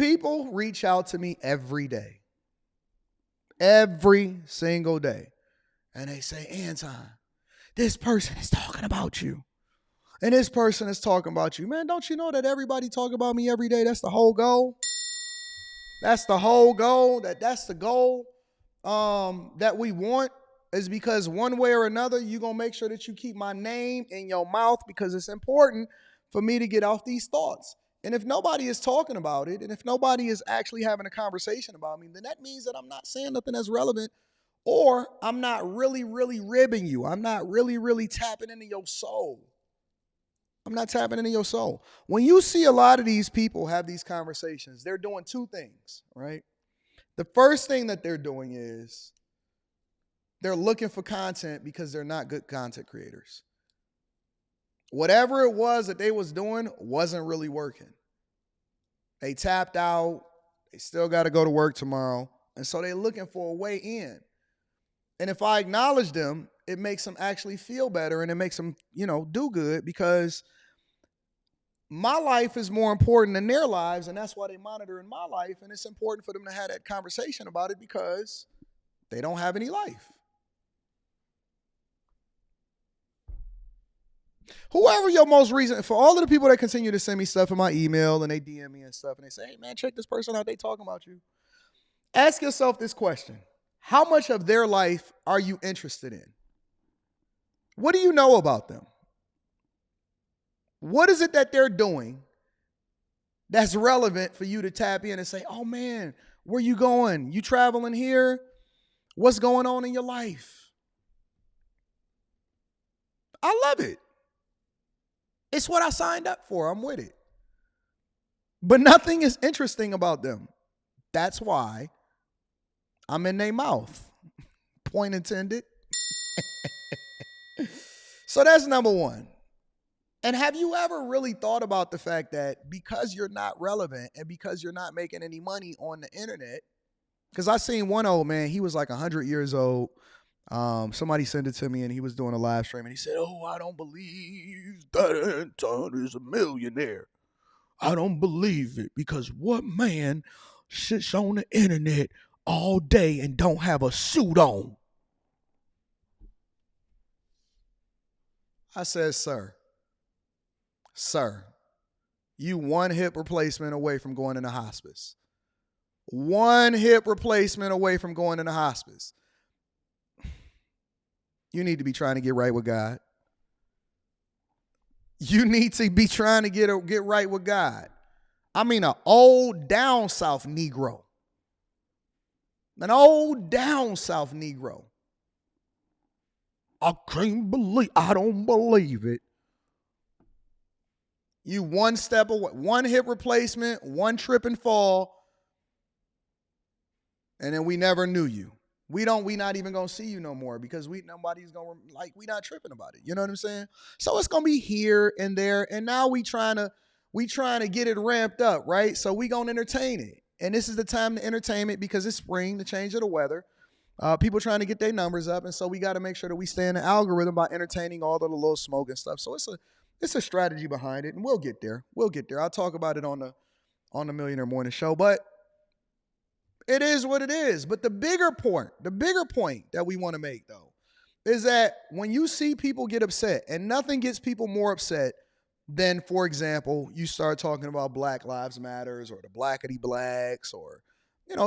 People reach out to me every single day. And they say, Anton, this person is talking about you. And this person is talking about you. Man, don't you know that everybody talk about me every day? That's the whole goal. That's the whole goal. That's the goal that we want, is because one way or another, you're going to make sure that you keep my name in your mouth, because it's important for me to get off these thoughts. And if nobody is talking about it, and if nobody is actually having a conversation about me, then that means that I'm not saying nothing that's relevant, or I'm not really, really ribbing you. I'm not really, really tapping into your soul. I'm not tapping into your soul. When you see a lot of these people have these conversations, they're doing two things, right? The first thing that they're doing is they're looking for content because they're not good content creators. Whatever it was that they was doing wasn't really working. They tapped out. They still got to go to work tomorrow. And so they're looking for a way in. And if I acknowledge them, it makes them actually feel better, and it makes them, do good, because my life is more important than their lives, and that's why they monitor in my life. And it's important for them to have that conversation about it, because they don't have any life. Whoever your most recent, for all of the people that continue to send me stuff in my email and they DM me and stuff, and they say, hey man, check this person out, they talking about you. Ask yourself this question. How much of their life are you interested in? What do you know about them? What is it that they're doing that's relevant for you to tap in and say, oh man, where you going? You traveling here? What's going on in your life? I love it. It's what I signed up for. I'm with it. But nothing is interesting about them. That's why I'm in their mouth. Point intended. So that's number one. And have you ever really thought about the fact that because you're not relevant and because you're not making any money on the internet, because I seen one old man, he was like 100 years old. Somebody sent it to me and he was doing a live stream and he said, oh, I don't believe that Anton is a millionaire. I don't believe it, because what man sits on the internet all day and don't have a suit on? I said, sir, you one hip replacement away from going into hospice. One hip replacement away from going into hospice. You need to be trying to get right with God. You need to be trying to get right with God. I mean, an old down south Negro. An old down south Negro. I don't believe it. You one step away, one hip replacement, one trip and fall, and then we never knew you. We not even gonna see you no more, because nobody's gonna, we not tripping about it. You know what I'm saying? So it's gonna be here and there, and now we trying to get it ramped up, right? So we gonna entertain it, and this is the time to entertain it, because it's spring, the change of the weather. People trying to get their numbers up, and so we got to make sure that we stay in the algorithm by entertaining all the little smoke and stuff. So it's a strategy behind it, and we'll get there. I'll talk about it on the Millionaire Morning Show, but it is what it is. But the bigger point that we want to make, though, is that when you see people get upset, and nothing gets people more upset than, for example, you start talking about Black Lives Matters or the Blackity Blacks or,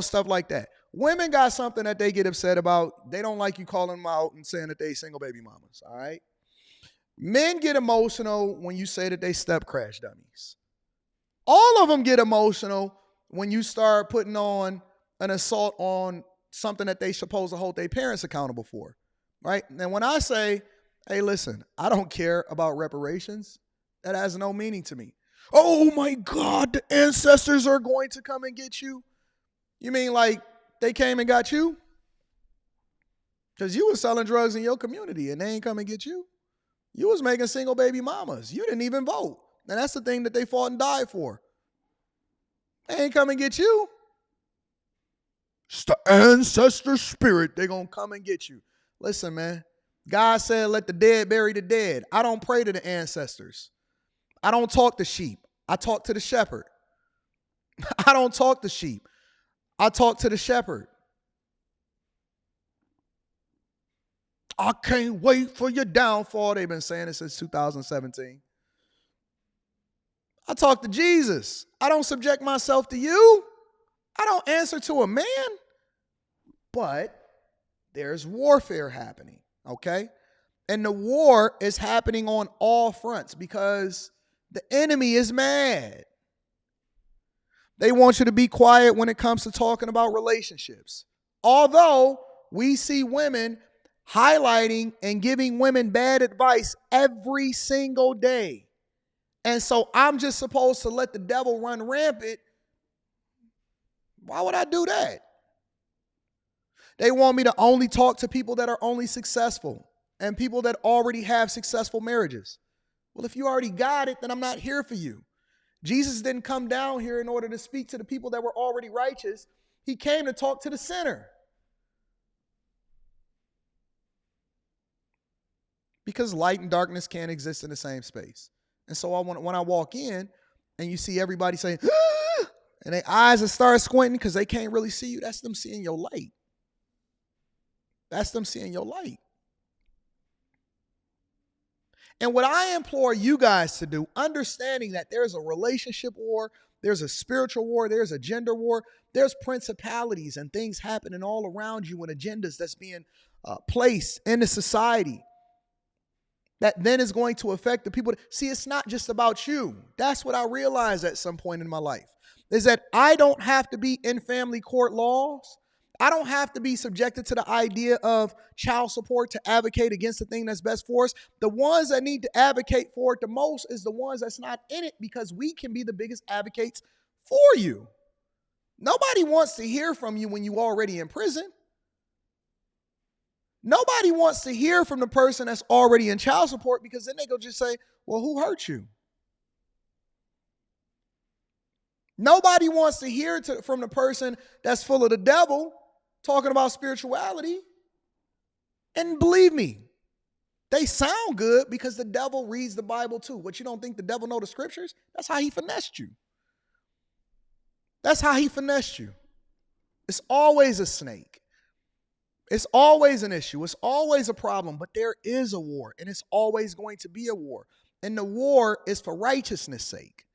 stuff like that. Women got something that they get upset about. They don't like you calling them out and saying that they single baby mamas, all right? Men get emotional when you say that they step crash dummies. All of them get emotional when you start putting on an assault on something that they supposed to hold their parents accountable for, right? And when I say, hey, listen, I don't care about reparations, that has no meaning to me. Oh my God, the ancestors are going to come and get you. You mean like they came and got you? Because you was selling drugs in your community and they ain't come and get you. You was making single baby mamas. You didn't even vote. And that's the thing that they fought and died for. They ain't come and get you. It's the ancestor spirit. They gonna come and get you. Listen, man. God said, let the dead bury the dead. I don't pray to the ancestors. I don't talk to sheep. I talk to the shepherd. I don't talk to sheep. I talk to the shepherd. I can't wait for your downfall. They've been saying it since 2017. I talk to Jesus. I don't subject myself to you. I don't answer to a man. But there's warfare happening, okay? And the war is happening on all fronts because the enemy is mad. They want you to be quiet when it comes to talking about relationships. Although we see women highlighting and giving women bad advice every single day. And so I'm just supposed to let the devil run rampant. Why would I do that? They want me to only talk to people that are only successful and people that already have successful marriages. Well, if you already got it, then I'm not here for you. Jesus didn't come down here in order to speak to the people that were already righteous. He came to talk to the sinner. Because light and darkness can't exist in the same space. And so when I walk in and you see everybody saying, ah! And their eyes will start squinting because they can't really see you, that's them seeing your light. That's them seeing your light. And what I implore you guys to do, understanding that there's a relationship war, there's a spiritual war, there's a gender war, there's principalities and things happening all around you and agendas that's being placed in the society that then is going to affect the people. See, it's not just about you. That's what I realized at some point in my life, is that I don't have to be in family court laws. I don't have to be subjected to the idea of child support to advocate against the thing that's best for us. The ones that need to advocate for it the most is the ones that's not in it, because we can be the biggest advocates for you. Nobody wants to hear from you when you're already in prison. Nobody wants to hear from the person that's already in child support, because then they go just say, well, who hurt you? Nobody wants to hear from the person that's full of the devil talking about spirituality. And believe me, they sound good because the devil reads the Bible too. What, you don't think the devil know the scriptures? That's how he finessed you. That's how he finessed you. It's always a snake. It's always an issue. It's always a problem, but there is a war, and it's always going to be a war. And the war is for righteousness' sake.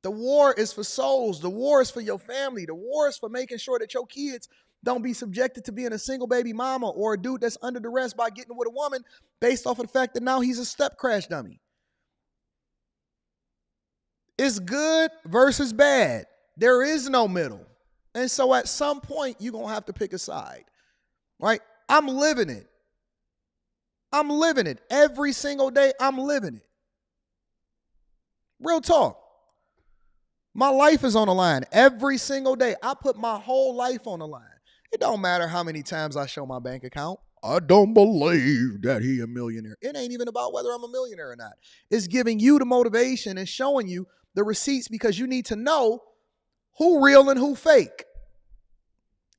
The war is for souls. The war is for your family. The war is for making sure that your kids don't be subjected to being a single baby mama or a dude that's under duress by getting with a woman based off of the fact that now he's a step crash dummy. It's good versus bad. There is no middle. And so at some point, you're going to have to pick a side. Right? I'm living it. I'm living it. Every single day, I'm living it. Real talk. My life is on the line. Every single day, I put my whole life on the line. It don't matter how many times I show my bank account. I don't believe that he a millionaire. It ain't even about whether I'm a millionaire or not. It's giving you the motivation and showing you the receipts, because you need to know who real and who fake.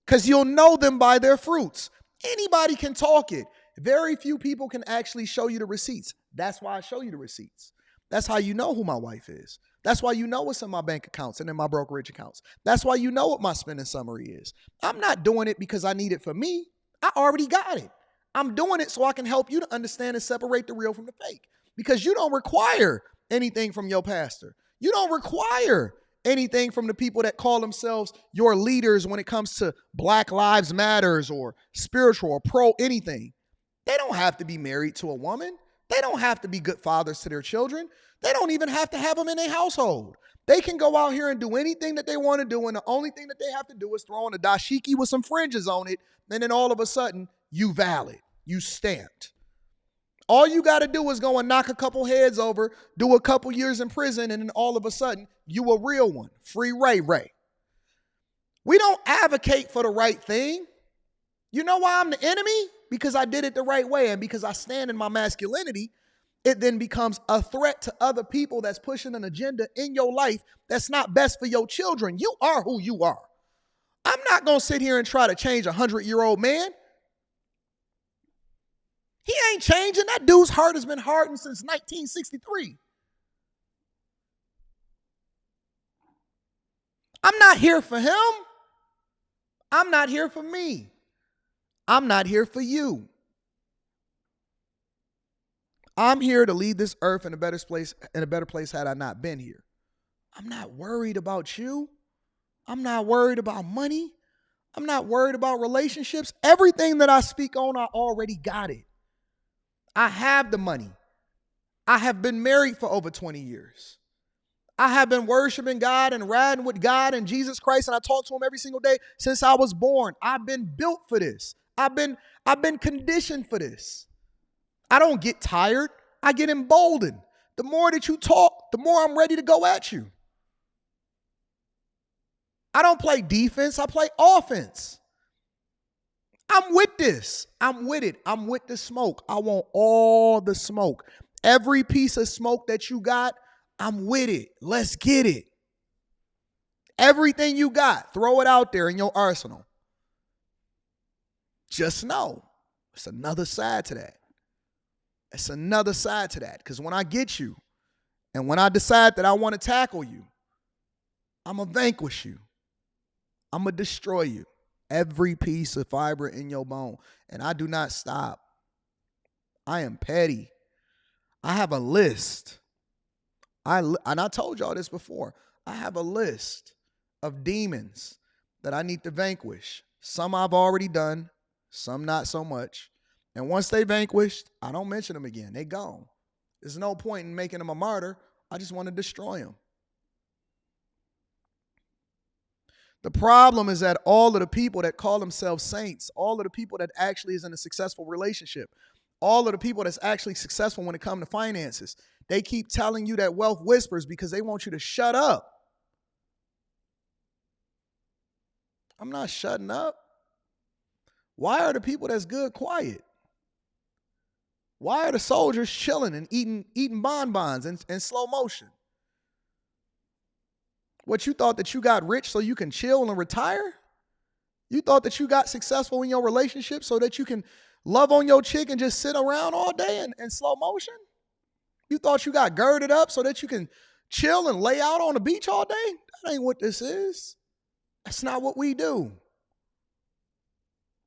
Because you'll know them by their fruits. Anybody can talk it. Very few people can actually show you the receipts. That's why I show you the receipts. That's how you know who my wife is. That's why you know what's in my bank accounts and in my brokerage accounts. That's why you know what my spending summary is. I'm not doing it because I need it for me. I already got it. I'm doing it so I can help you to understand and separate the real from the fake. Because you don't require anything from your pastor. You don't require anything from the people that call themselves your leaders when it comes to Black Lives Matters or spiritual or pro anything. They don't have to be married to a woman. They don't have to be good fathers to their children. They don't even have to have them in their household. They can go out here and do anything that they want to do, and the only thing that they have to do is throw on a dashiki with some fringes on it, and then all of a sudden, you valid. You stamped. All you got to do is go and knock a couple heads over, do a couple years in prison, and then all of a sudden, you a real one. Free Ray Ray. We don't advocate for the right thing. You know why I'm the enemy? Because I did it the right way, and because I stand in my masculinity, it then becomes a threat to other people that's pushing an agenda in your life that's not best for your children. You are who you are. I'm not going to sit here and try to change a 100-year-old man. He ain't changing. That dude's heart has been hardened since 1963. I'm not here for him. I'm not here for me. I'm not here for you. I'm here to leave this earth in a better place had I not been here. I'm not worried about you. I'm not worried about money. I'm not worried about relationships. Everything that I speak on, I already got it. I have the money. I have been married for over 20 years. I have been worshiping God and riding with God and Jesus Christ, and I talk to him every single day since I was born. I've been built for this. I've been conditioned for this. I don't get tired. I get emboldened. The more that you talk, the more I'm ready to go at you. I don't play defense. I play offense. I'm with this. I'm with it. I'm with the smoke. I want all the smoke. Every piece of smoke that you got, I'm with it. Let's get it. Everything you got, throw it out there in your arsenal. Just know, it's another side to that. It's another side to that. Because when I get you, and when I decide that I want to tackle you, I'm going to vanquish you. I'm going to destroy you. Every piece of fiber in your bone. And I do not stop. I am petty. I have a list. And I told y'all this before. I have a list of demons that I need to vanquish. Some I've already done, some not so much. And once they vanquished, I don't mention them again. They gone. There's no point in making them a martyr. I just want to destroy them. The problem is that all of the people that call themselves saints, all of the people that actually is in a successful relationship, all of the people that's actually successful when it comes to finances, they keep telling you that wealth whispers because they want you to shut up. I'm not shutting up. Why are the people that's good quiet? Why are the soldiers chilling and eating bonbons in slow motion? What, you thought that you got rich so you can chill and retire? You thought that you got successful in your relationship so that you can love on your chick and just sit around all day in slow motion? You thought you got girded up so that you can chill and lay out on the beach all day? That ain't what this is. That's not what we do.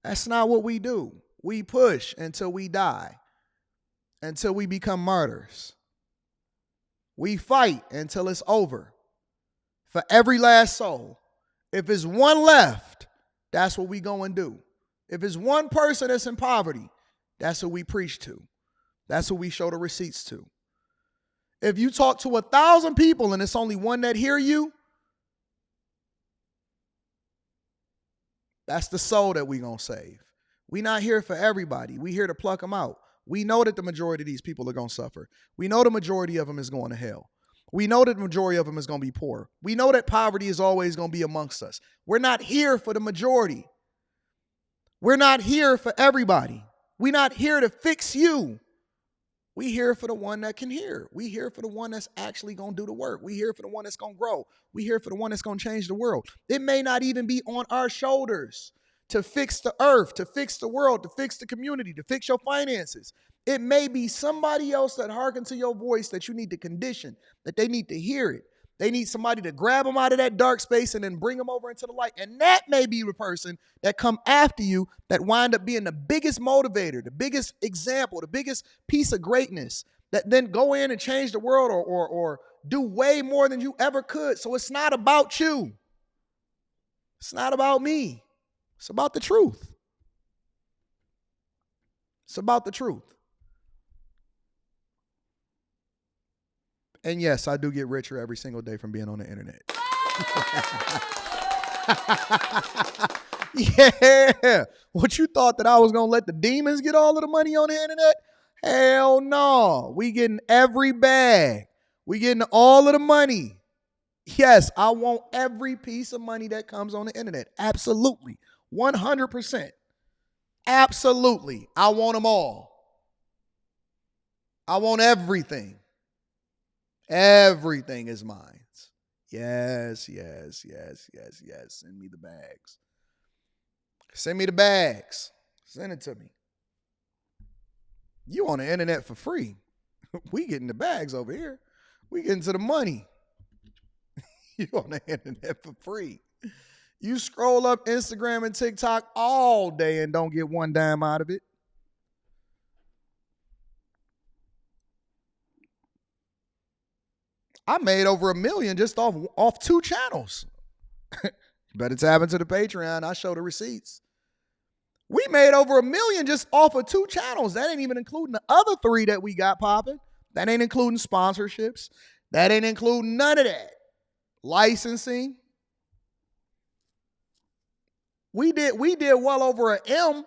That's not what we do. We push until we die, until we become martyrs. We fight until it's over. For every last soul. If it's one left, that's what we go and do. If it's one person that's in poverty, that's who we preach to. That's who we show the receipts to. If you talk to 1,000 people and it's only one that hear you, that's the soul that we gonna save. We not here for everybody. We here to pluck them out. We know that the majority of these people are gonna suffer. We know the majority of them is going to hell. We know that the majority of them is going to be poor. We know that poverty is always going to be amongst us. We're not here for the majority. We're not here for everybody. We're not here to fix you. We here for the one that can hear. We here for the one that's actually going to do the work. We here for the one that's going to grow. We here for the one that's going to change the world. It may not even be on our shoulders to fix the earth, to fix the world, to fix the community, to fix your finances. It may be somebody else that hearkens to your voice that you need to condition, that they need to hear it. They need somebody to grab them out of that dark space and then bring them over into the light. And that may be the person that come after you that wind up being the biggest motivator, the biggest example, the biggest piece of greatness that then go in and change the world or do way more than you ever could. So it's not about you. It's not about me. It's about the truth. It's about the truth. And yes, I do get richer every single day from being on the internet. Yeah. What, you thought that I was going to let the demons get all of the money on the internet? Hell no. We getting every bag. We getting all of the money. Yes, I want every piece of money that comes on the internet. Absolutely. 100%. Absolutely. I want them all. I want everything. Everything is mine. Yes, yes, yes, yes, yes. Send me the bags. Send me the bags. Send it to me. You on the internet for free. We getting the bags over here. We getting to the money. You on the internet for free. You scroll up Instagram and TikTok all day and don't get one dime out of it. I made over $1 million just off 2 channels. Better tap into the Patreon. I show the receipts. We made over $1 million just off of 2 channels. That ain't even including the other 3 that we got popping. That ain't including sponsorships. That ain't including none of that. Licensing. We did well over an M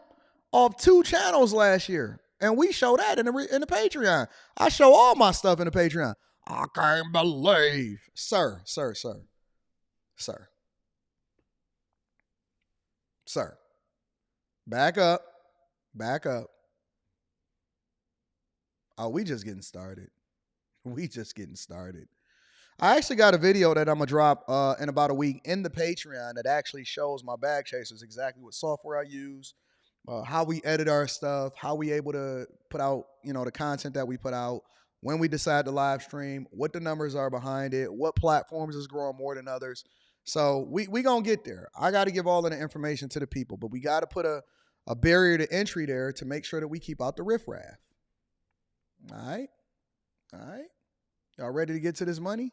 off 2 channels last year. And we show that in the Patreon. I show all my stuff in the Patreon. I can't believe. Sir. Back up. Oh, we just getting started. I actually got a video that I'm going to drop in about a week in the Patreon that actually shows my bag chasers exactly what software I use, how we edit our stuff, how we able to put out, the content that we put out, when we decide to live stream, what the numbers are behind it, what platforms is growing more than others. So we going to get there. I got to give all of the information to the people, but we got to put a barrier to entry there to make sure that we keep out the riffraff. All right. Y'all ready to get to this money?